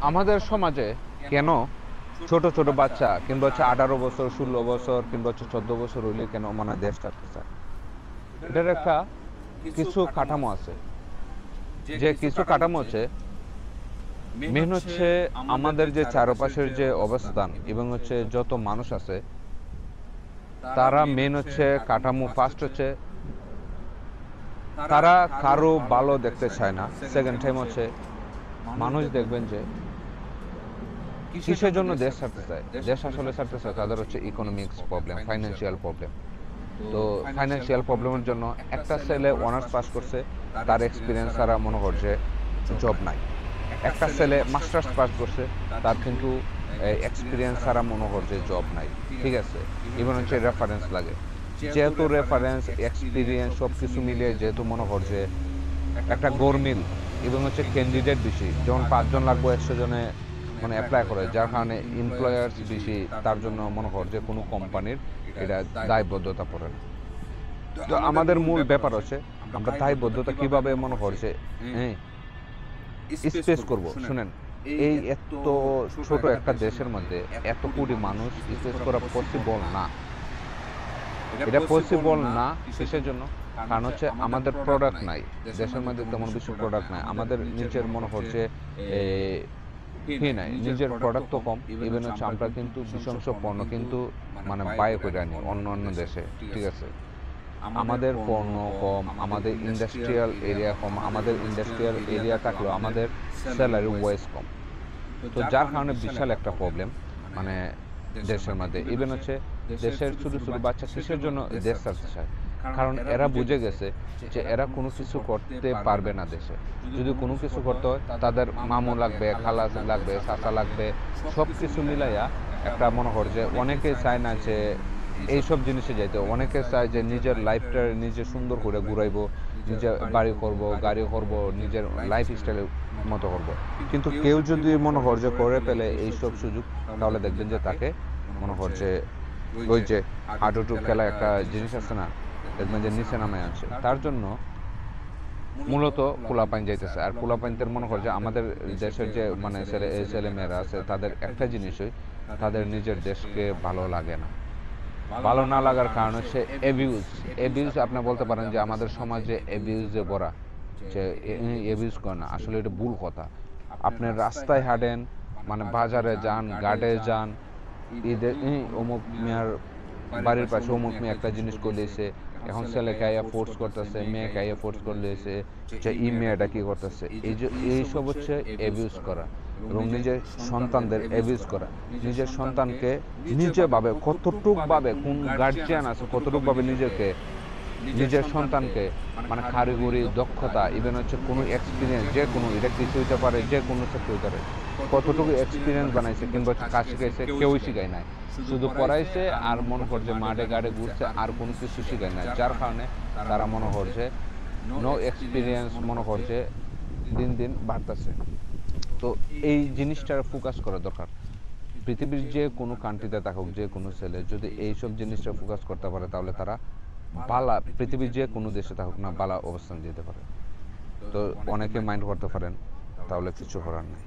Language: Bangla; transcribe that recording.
আমাদের সমাজে কেন ছোট ছোট বাচ্চা কিংবা 18 বছর 16 বছর কিংবা 14 বছর হইলে কেন মানে দেশ ছাড়তে চায়? এটার একটা কিছু কাঠামো আছে। যে কিছু কাঠামো হচ্ছে মেন হচ্ছে আমাদের যে চারপাশের যে অবস্থান এবং যত মানুষ আছে তারা মেন হচ্ছে কাঠামো। ফার্স্ট হচ্ছে তারা কারো ভালো দেখতে চায় না। সেকেন্ড টাইম হচ্ছে মানুষ দেখবেন যে কিসের জন্য দেশ ছাড়তে চায়। দেশ আসলে ছাড়তে চায় তাদের হচ্ছে ইকোনমিক্স প্রবলেম, ফাইন্যান্সিয়াল প্রবলেম। তো ফাইন্যান্সিয়াল প্রবলেমের জন্য একটা ছেলে অনার্স পাস করছে, তার এক্সপিরিয়েন্স ছাড়া মনে করছে জব নাই। একটা ছেলে মাস্টার্স পাস করছে, তার কিন্তু এক্সপিরিয়েন্স ছাড়া মনে করছে জব নাই। ঠিক আছে, ইভেন হচ্ছে রেফারেন্স লাগে। যেহেতু রেফারেন্স এক্সপিরিয়েন্স সব কিছু মিলিয়ে যেহেতু মনে করছে একটা গরমিল এবং হচ্ছে ক্যান্ডিডেট বেশি, যেমন 5 জন লাগবে 100 জনে মানে অ্যাপ্লাই করে, যার কারণে এমপ্লয়ার্স বেশি, তার জন্য মনে কর যে কোনো কোম্পানির এটা দায়বদ্ধতা পড়ে না। তো আমাদের মূল ব্যাপার হচ্ছে আমরা দায়বদ্ধতা কিভাবে মনে করছে হ্যাঁ স্পেস করব। শুনেন, এই এত ছোট একটা দেশের মধ্যে এত কোটি মানুষ স্পেস করা পসিবল না। এটা পসিবল না কিসের জন্য? কারণ হচ্ছে আমাদের প্রোডাক্ট নাই দেশের মধ্যে, তেমন বেশি প্রোডাক্ট নাই আমাদের নিজের। মনে করছে কি নাই, নিজের প্রোডাক্ট তো কম। ইভেন হচ্ছে আমরা কিন্তু বিশংস পণ্য কিন্তু মানে বাই করে আনি অন্য অন্য দেশে। ঠিক আছে, আমাদের পণ্য কম, আমাদের ইন্ডাস্ট্রিয়াল এরিয়া কম, আমাদের ইন্ডাস্ট্রিয়াল এরিয়া থাকলেও আমাদের স্যালারি ওয়াইজ কম। তো যার কারণে বিশাল একটা প্রবলেম মানে দেশের মধ্যে। ইভেন হচ্ছে দেশের ছোট ছোট বাচ্চা কিসের জন্য দেশ ছাড়তে চায়? কারণ এরা বুঝে গেছে যে এরা কোনো কিছু করতে পারবে না দেশে। যদি কোনো কিছু করতে হয় তাদের মামু লাগবে, খালা লাগবে, চাচা লাগবে, সব কিছু মিলাইয়া একটা মনে কর যে অনেকে চায় না যে এইসব জিনিসে যাইতে। অনেকে চায় যে নিজের লাইফটা নিজে সুন্দর করে ঘুরাইবো, নিজে বাড়ি করব, গাড়ি করব, নিজের লাইফ স্টাইলের মতো করব। কিন্তু কেউ যদি মনে কর যে করে পেলে এইসব সুযোগ, তাহলে দেখবেন যে তাকে মনে কর যে ওই যে হাডুডু খেলা একটা জিনিস আছে না, দেখবেন যে নিচে নামে আছে। তার জন্য মূলত পোলাপাইন যাইতেছে। আর পোলাপাইনদের মনে কর যে আমাদের দেশের যে মানে ছেলে মেয়েরা আছে তাদের একটা জিনিসই, তাদের নিজের দেশকে ভালো লাগে না। ভালো না লাগার কারণ হচ্ছে অ্যাবিউজ। অ্যাবিউজ আপনি বলতে পারেন যে আমাদের সমাজে অ্যাবিউজে ভরা, যে অ্যাবিউজ করে না, আসলে এটা ভুল কথা। আপনি রাস্তায় হাঁটেন, মানে বাজারে যান, ঘাটে যান, ঈদে অমুক মিয়ার বাড়ির পাশে অমুক মেয়ে একটা জিনিস করলেছে, এখন ছেলেকে আইয়া ফোর্স করতেছে, মেয়েকে আইয়া ফোর্স করলেছে যে এই মেয়েটা কি করতেছে। এই যে এইসব হচ্ছে অ্যাবিউজ করা এবং নিজের সন্তানদের অ্যাবিউজ করা। নিজের সন্তানকে নিজে ভাবে কতটুক ভাবে, কোন গার্জিয়ান আছে কতটুক ভাবে নিজেকে নিজের সন্তানকে মানে কারিগরি দক্ষতা, ইভেন হচ্ছে কোনো এক্সপিরিয়েন্স, যে কোনো এটা কিছু হইতে পারে, যে কোনো চাকরি হইতে পারে, কতটুকু এক্সপিরিয়েন্স বানাইছে কিংবা কাজ শিখাইছে, কেউই শিখায় নাই। শুধু পড়াইছে আর মনে করছে মাঠে গাড়ে ঘুরছে, আর কোনো কিছু শিখায় না। যার কারণে তারা মনে করছে নো এক্সপিরিয়েন্স মনে করছে দিন দিন বাড়তেছে। তো এই জিনিসটার ফোকাস করা দরকার। পৃথিবীর যে কোনো কান্ট্রিতে থাকুক যে কোনো ছেলে যদি এইসব জিনিসটা ফোকাস করতে পারে, তাহলে তারা বালা পৃথিবীর যে কোনো দেশে থাকুক না বালা অবস্থান যেতে পারে। তো অনেকে মাইন্ড করতে পারেন, তাহলে কিছু করার নেই।